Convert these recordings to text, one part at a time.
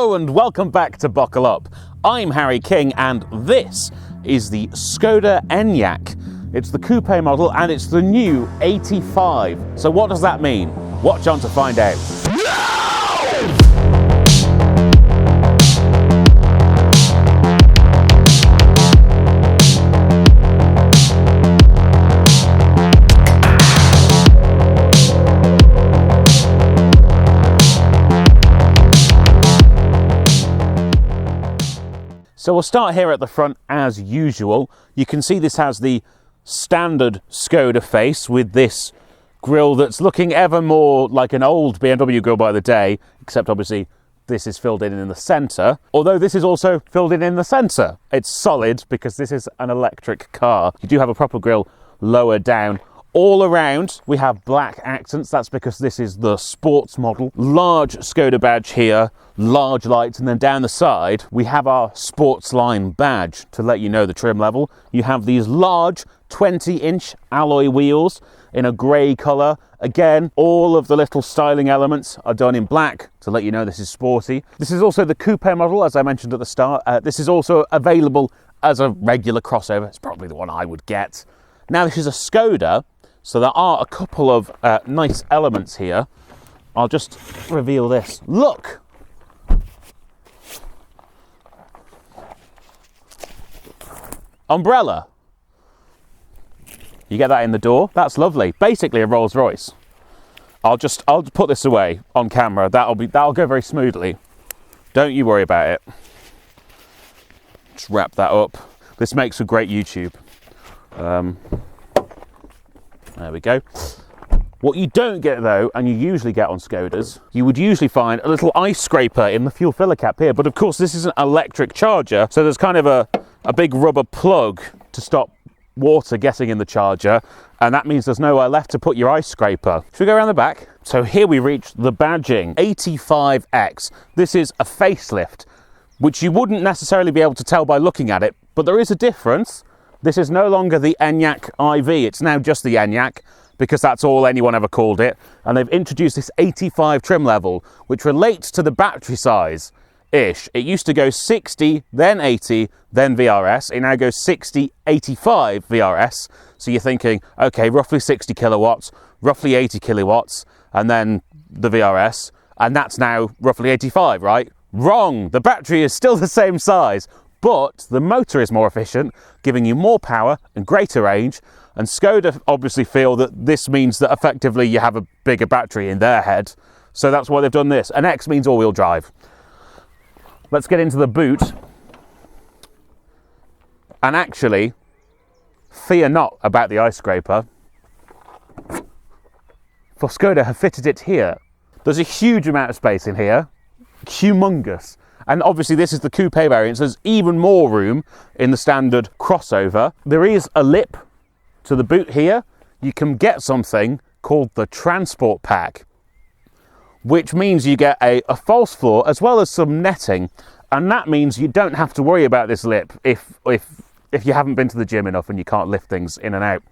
Hello and welcome back to Buckle Up. I'm Harry King and this is the Skoda Enyaq. It's the coupe model and it's the new 85. So what does that mean? Watch on to find out. So we'll start here at the front as usual. You can see this has the standard Skoda face with this grille that's looking ever more like an old BMW grille by the day, except obviously this is filled in the centre, although this is also filled in the centre. It's solid because this is an electric car. You do have a proper grille lower down. All around we have black accents, that's because this is the sports model. Large Skoda badge here, large lights, and then down the side we have our sports line badge to let you know the trim level. You have these large 20-inch alloy wheels in a grey colour. Again, all of the little styling elements are done in black to let you know this is sporty. This is also the coupe model, as I mentioned at the start. This is also available as a regular crossover. It's probably the one I would get. Now this is a Skoda, so there are a couple of nice elements here. I'll just reveal this. Look! Umbrella. You get that in the door. That's lovely. Basically a Rolls Royce. I'll put this away on camera. That'll go very smoothly. Don't you worry about it. Just wrap that up. This makes for great YouTube. There we go. What you don't get though, and you usually get on Skodas, you would usually find a little ice scraper in the fuel filler cap here, but of course this is an electric charger, so there's kind of a big rubber plug to stop water getting in the charger, and that means there's nowhere left to put your ice scraper. Should we go around the back? So here we reach the badging, 85X. This is a facelift, which you wouldn't necessarily be able to tell by looking at it, but there is a difference. This is no longer the Enyaq IV, it's now just the Enyaq, because that's all anyone ever called it. And they've introduced this 85 trim level, which relates to the battery size-ish. It used to go 60, then 80, then VRS. It now goes 60, 85 VRS. So you're thinking, okay, roughly 60 kilowatts, roughly 80 kilowatts, and then the VRS. And that's now roughly 85, right? Wrong, the battery is still the same size, but the motor is more efficient, giving you more power and greater range. And Skoda obviously feel that this means that effectively you have a bigger battery in their head. So that's why they've done this. An X means all-wheel drive. Let's get into the boot. And actually, fear not about the ice scraper, for Skoda have fitted it here. There's a huge amount of space in here, humongous. And obviously this is the coupe variant, so there's even more room in the standard crossover. There is a lip to the boot here. You can get something called the transport pack, which means you get a false floor as well as some netting. And that means you don't have to worry about this lip if you haven't been to the gym enough and you can't lift things in and out.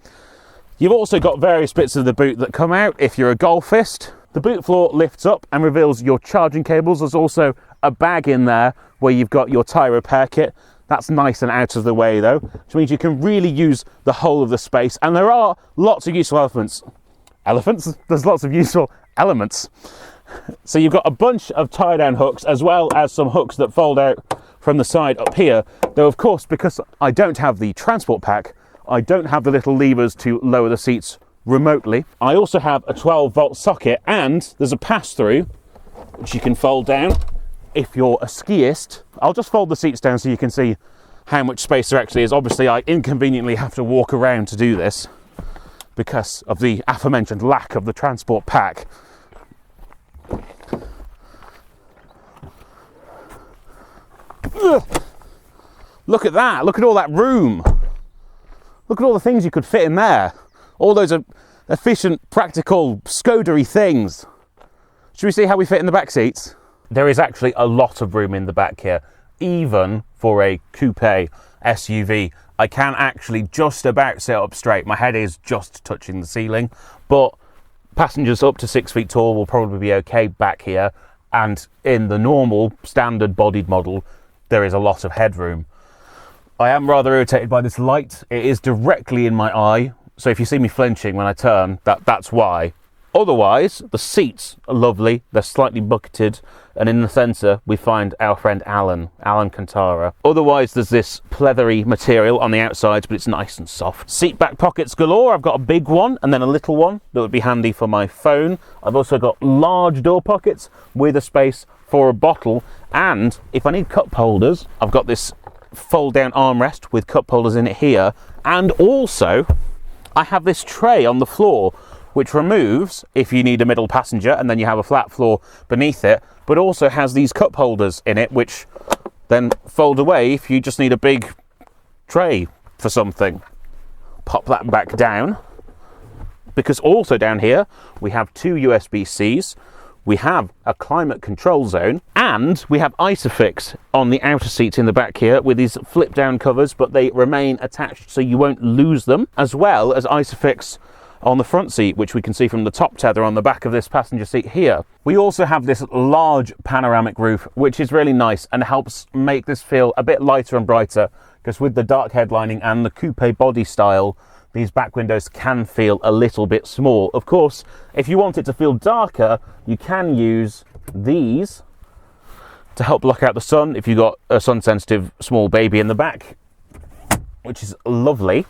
You've also got various bits of the boot that come out if you're a golfist. The boot floor lifts up and reveals your charging cables. There's also a bag in there where you've got your tyre repair kit. That's nice and out of the way though, which means you can really use the whole of the space. And there are lots of useful elements. There's lots of useful elements. So you've got a bunch of tie down hooks as well as some hooks that fold out from the side up here. Though of course, because I don't have the transport pack, I don't have the little levers to lower the seats remotely. I also have a 12-volt socket, and there's a pass-through which you can fold down if you're a skiist. I'll just fold the seats down so you can see how much space there actually is. Obviously I inconveniently have to walk around to do this because of the aforementioned lack of the transport pack. Ugh. Look at that, look at all that room. Look at all the things you could fit in there. All those efficient, practical, Skoda-y things. Should we see how we fit in the back seats? There is actually a lot of room in the back here, even for a coupe SUV. I can actually just about sit up straight. My head is just touching the ceiling, but passengers up to 6 feet tall will probably be okay back here. And in the normal standard bodied model, there is a lot of headroom. I am rather irritated by this light. It is directly in my eye. So if you see me flinching when I turn, that's why. Otherwise, the seats are lovely. They're slightly bucketed. And in the centre, we find our friend Alan Cantara. Otherwise, there's this pleathery material on the outsides, but it's nice and soft. Seat back pockets galore. I've got a big one and then a little one that would be handy for my phone. I've also got large door pockets with a space for a bottle. And if I need cup holders, I've got this fold down armrest with cup holders in it here. And also, I have this tray on the floor, which removes if you need a middle passenger and then you have a flat floor beneath it, but also has these cup holders in it, which then fold away if you just need a big tray for something. Pop that back down, because also down here we have two USB-Cs, we have a climate control zone, and we have Isofix on the outer seats in the back here with these flip down covers, but they remain attached so you won't lose them, as well as Isofix on the front seat, which we can see from the top tether on the back of this passenger seat here. We also have this large panoramic roof, which is really nice and helps make this feel a bit lighter and brighter, because with the dark headlining and the coupe body style, these back windows can feel a little bit small. Of course, if you want it to feel darker, you can use these to help block out the sun if you've got a sun-sensitive small baby in the back, which is lovely.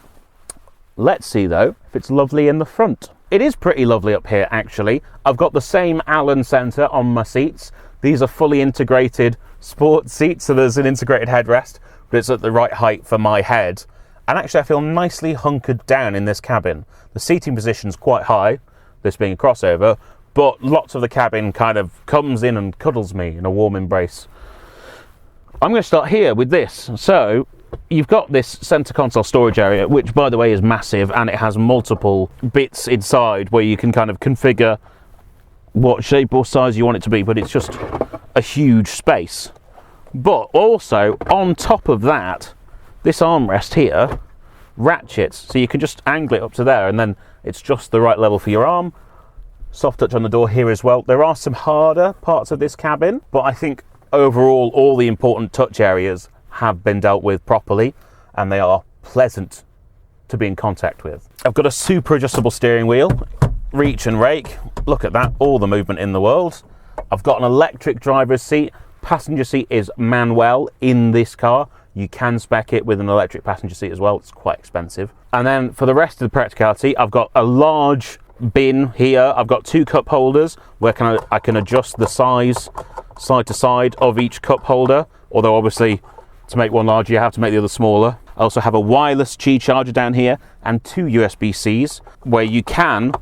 Let's see though if it's lovely in the front. It is pretty lovely up here actually. I've got the same Allen centre on my seats. These are fully integrated sports seats, so there's an integrated headrest, but it's at the right height for my head. And actually I feel nicely hunkered down in this cabin. The seating position's quite high, this being a crossover, but lots of the cabin kind of comes in and cuddles me in a warm embrace. I'm going to start here with this. So you've got this center console storage area, which by the way is massive, and it has multiple bits inside where you can kind of configure what shape or size you want it to be, but it's just a huge space. But also on top of that, this armrest here ratchets, so you can just angle it up to there and then it's just the right level for your arm. Soft touch on the door here as well. There are some harder parts of this cabin, but I think overall all the important touch areas have been dealt with properly and they are pleasant to be in contact with. I've got a super adjustable steering wheel, reach and rake. Look at that, all the movement in the world. I've got an electric driver's seat. Passenger seat is manual in this car. You can spec it with an electric passenger seat as well. It's quite expensive. And then for the rest of the practicality, I've got a large bin here. I've got two cup holders where I can adjust the size side to side of each cup holder, although obviously to make one larger you have to make the other smaller. I also have a wireless Qi charger down here and two USB-Cs where you can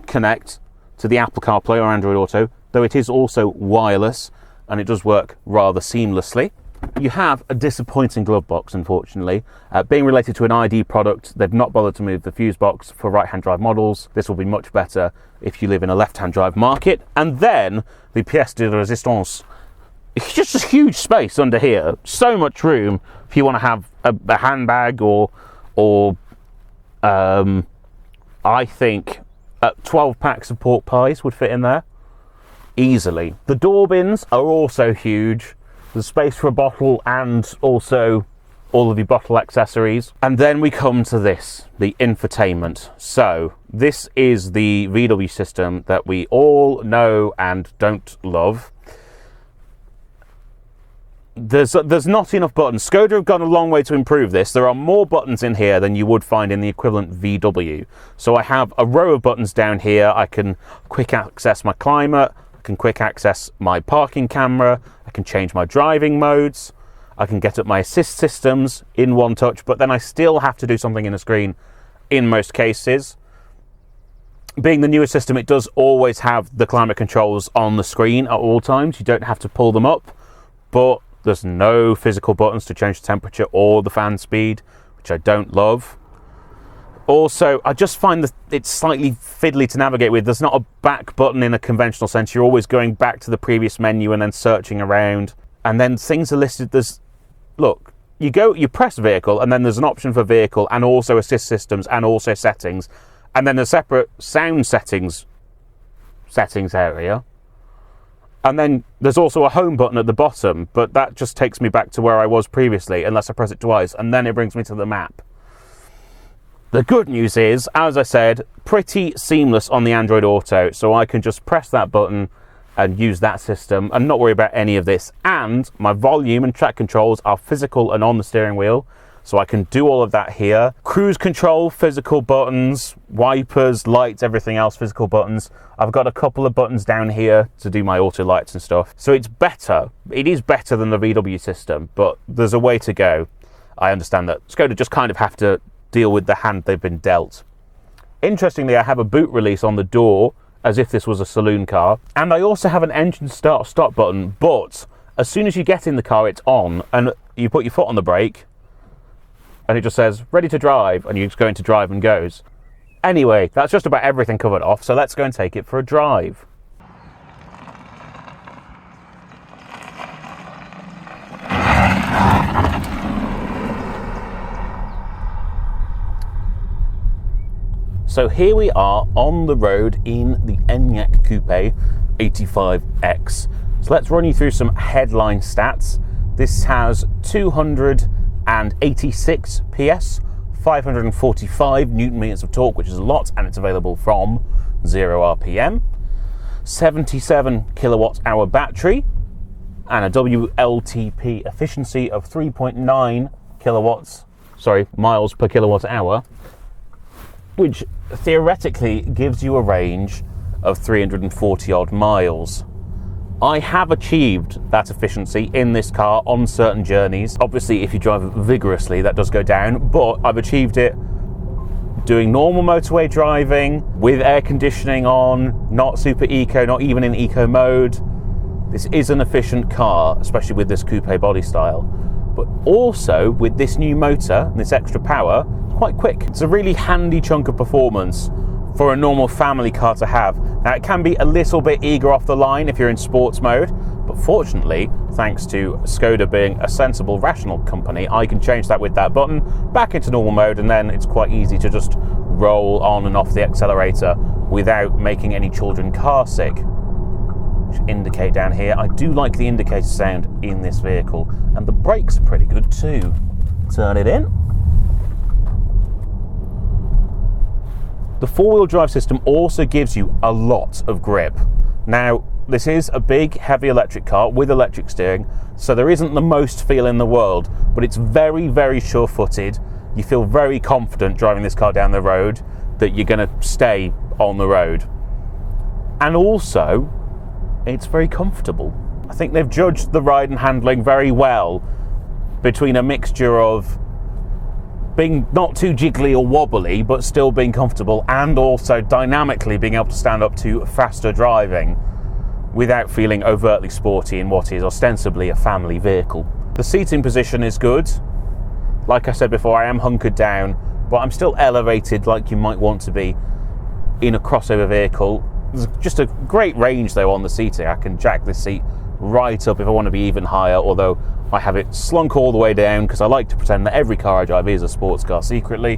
connect to the Apple CarPlay or Android Auto, though it is also wireless and it does work rather seamlessly. You have a disappointing glove box, unfortunately. Being related to an ID product, they've not bothered to move the fuse box for right-hand drive models. This will be much better if you live in a left-hand drive market. And then the pièce de résistance. It's just a huge space under here. So much room if you want to have a handbag or I think 12 packs of pork pies would fit in there easily. The door bins are also huge. There's space for a bottle and also all of the bottle accessories. And then we come to this, the infotainment. So this is the VW system that we all know and don't love. There's not enough buttons. Skoda have gone a long way to improve this. There are more buttons in here than you would find in the equivalent VW. So I have a row of buttons down here. I can quick access my climate, I can quick access my parking camera, I can change my driving modes, I can get up my assist systems in one touch, but then I still have to do something in the screen in most cases. Being the newer system, it does always have the climate controls on the screen at all times. You don't have to pull them up, but there's no physical buttons to change the temperature or the fan speed, which I don't love. Also, I just find that it's slightly fiddly to navigate with. There's not a back button in a conventional sense. You're always going back to the previous menu and then searching around. And then things are listed. Look, you press vehicle and then there's an option for vehicle and also assist systems and also settings. And then a separate sound settings area. And then there's also a home button at the bottom, but that just takes me back to where I was previously, unless I press it twice, and then it brings me to the map. The good news is, as I said, pretty seamless on the Android Auto, so I can just press that button and use that system and not worry about any of this. And my volume and track controls are physical and on the steering wheel, so I can do all of that here. Cruise control, physical buttons, wipers, lights, everything else, physical buttons. I've got a couple of buttons down here to do my auto lights and stuff. So it's better. It is better than the VW system, but there's a way to go. I understand that Skoda just kind of have to deal with the hand they've been dealt. Interestingly, I have a boot release on the door, as if this was a saloon car. And I also have an engine start-stop button, but as soon as you get in the car, it's on, and you put your foot on the brake, and it just says, ready to drive, and you just go into drive and goes. Anyway, that's just about everything covered off, so let's go and take it for a drive. So here we are on the road in the Enyaq Coupe 85X. So let's run you through some headline stats. This has 286 PS, 545 Newton meters of torque, which is a lot, and it's available from 0 RPM. 77 kilowatt hour battery, and a WLTP efficiency of 3.9 miles per kilowatt hour, which theoretically gives you a range of 340 odd miles. I have achieved that efficiency in this car on certain journeys. Obviously, if you drive vigorously, that does go down, but I've achieved it doing normal motorway driving, with air conditioning on, not super eco, not even in eco mode. This is an efficient car, especially with this coupe body style. But also, with this new motor and this extra power, it's quite quick. It's a really handy chunk of performance for a normal family car to have. Now, it can be a little bit eager off the line if you're in sports mode, but fortunately, thanks to Skoda being a sensible, rational company, I can change that with that button back into normal mode, and then it's quite easy to just roll on and off the accelerator without making any children car sick. Which indicate down here. I do like the indicator sound in this vehicle, and the brakes are pretty good too. Turn it in. The four-wheel drive system also gives you a lot of grip. Now, this is a big, heavy electric car with electric steering, so there isn't the most feel in the world, but it's very, very sure-footed. You feel very confident driving this car down the road that you're going to stay on the road. And also, it's very comfortable. I think they've judged the ride and handling very well between a mixture of being not too jiggly or wobbly, but still being comfortable, and also dynamically being able to stand up to faster driving without feeling overtly sporty in what is ostensibly a family vehicle. The seating position is good. Like I said before, I am hunkered down, but I'm still elevated like you might want to be in a crossover vehicle. There's just a great range though on the seating. I can jack this seat right up if I want to be even higher, although I have it slunk all the way down because I like to pretend that every car I drive is a sports car secretly,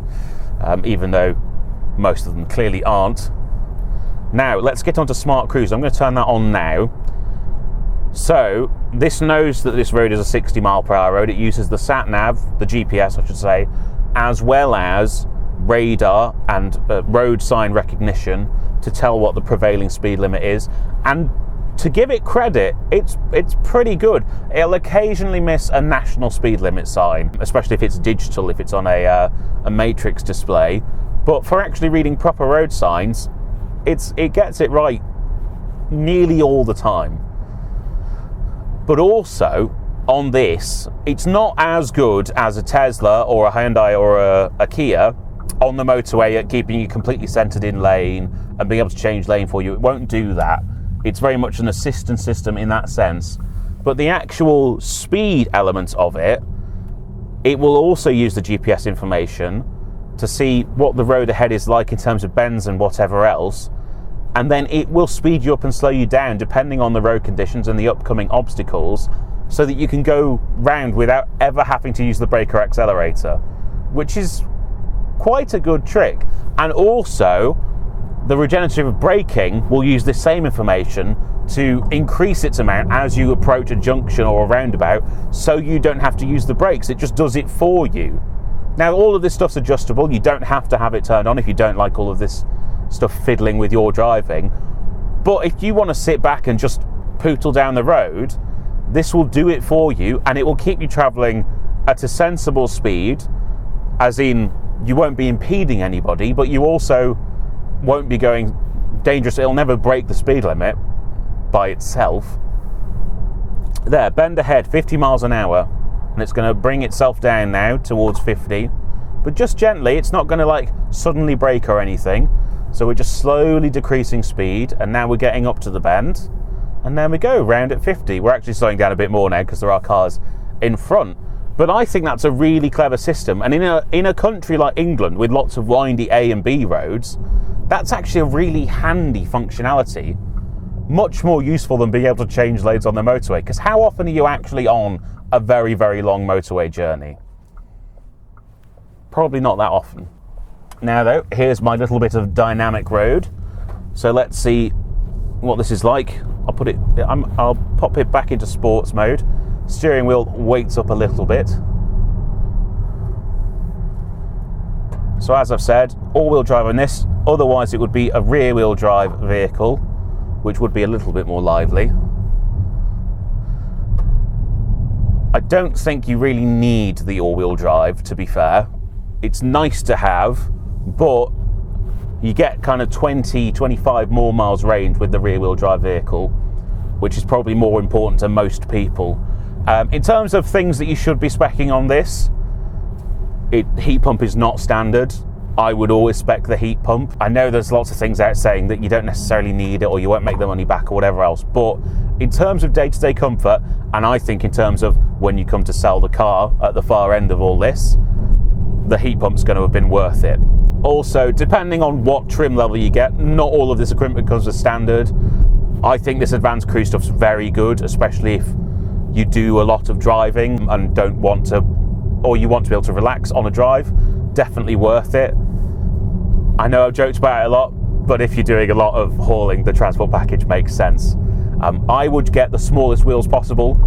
even though most of them clearly aren't. Now let's get on to Smart Cruise. I'm going to turn that on now. So this knows that this road is a 60 mile per hour road. It uses the sat nav, the GPS I should say, as well as radar and road sign recognition to tell what the prevailing speed limit is. And to give it credit, it's pretty good. It'll occasionally miss a national speed limit sign, especially if it's digital, if it's on a matrix display. But for actually reading proper road signs, it gets it right nearly all the time. But also, on this, it's not as good as a Tesla or a Hyundai or a Kia on the motorway at keeping you completely centered in lane and being able to change lane for you. It won't do that. It's very much an assistance system in that sense. But the actual speed element of it, it will also use the GPS information to see what the road ahead is like in terms of bends and whatever else. And then it will speed you up and slow you down depending on the road conditions and the upcoming obstacles, so that you can go round without ever having to use the brake or accelerator, which is quite a good trick. And also, The regenerative braking will use this same information to increase its amount as you approach a junction or a roundabout, so you don't have to use the brakes. It just does it for you. Now, all of this stuff's adjustable. You don't have to have it turned on if you don't like all of this stuff fiddling with your driving. But if you want to sit back and just pootle down the road, this will do it for you, and it will keep you travelling at a sensible speed, as in you won't be impeding anybody, but you also won't be going dangerous. It'll never break the speed limit by itself. There, bend ahead, 50 miles an hour, and it's going to bring itself down now towards 50, but just gently. It's not going to like suddenly brake or anything. So we're just slowly decreasing speed, and now we're getting up to the bend, and there we go, round at 50. We're actually slowing down a bit more now because there are cars in front. But I think that's a really clever system, and in a country like England with lots of windy A and B roads, that's actually a really handy functionality. Much more useful than being able to change lanes on the motorway, because how often are you actually on a very, very long motorway journey? Probably not that often. Now though, here's my little bit of dynamic road. So let's see what this is like. I'll pop it back into sports mode. Steering wheel weights up a little bit. So as I've said, all-wheel drive on this. Otherwise it would be a rear-wheel drive vehicle, which would be a little bit more lively. I don't think you really need the all-wheel drive, to be fair. It's nice to have, but you get kind of 20, 25 more miles range with the rear-wheel drive vehicle, which is probably more important to most people. In terms of things that you should be speccing on this, heat pump is not standard. I would always spec the heat pump. I know there's lots of things out saying that you don't necessarily need it or you won't make the money back or whatever else, but in terms of day-to-day comfort, and I think in terms of when you come to sell the car at the far end of all this, the heat pump's going to have been worth it. Also, depending on what trim level you get, not all of this equipment comes as standard. I think this advanced cruise stuff's very good, especially if you do a lot of driving and don't want to, or you want to be able to relax on a drive. Definitely worth it. I know I've joked about it a lot, but if you're doing a lot of hauling, the transport package makes sense. I would get the smallest wheels possible.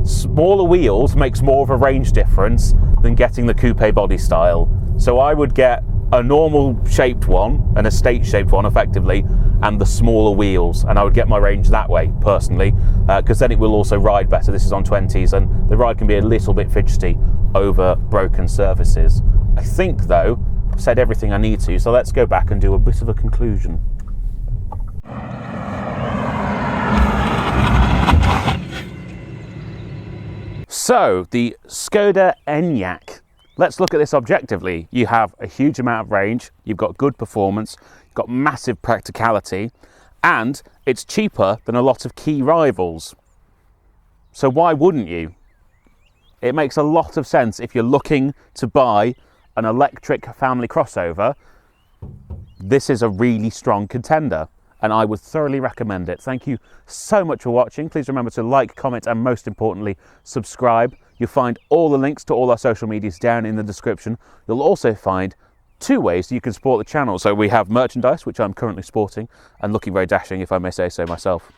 Smaller wheels makes more of a range difference than getting the coupe body style. So I would get a normal shaped one, an estate shaped one effectively, and the smaller wheels, and I would get my range that way personally, because then it will also ride better. This is on 20s and the ride can be a little bit fidgety over broken surfaces. I think though I've said everything I need to, so let's go back and do a bit of a conclusion. So the Skoda Enyaq. Let's look at this objectively. You have a huge amount of range, you've got good performance, you've got massive practicality, and it's cheaper than a lot of key rivals. So why wouldn't you? It makes a lot of sense if you're looking to buy an electric family crossover. This is a really strong contender, and I would thoroughly recommend it. Thank you so much for watching. Please remember to like, comment, and most importantly, subscribe. You'll find all the links to all our social medias down in the description. You'll also find 2 ways you can support the channel. So we have merchandise, which I'm currently sporting and looking very dashing, if I may say so myself.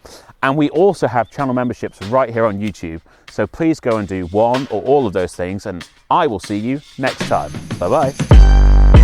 And we also have channel memberships right here on YouTube. So please go and do one or all of those things, and I will see you next time. Bye-bye.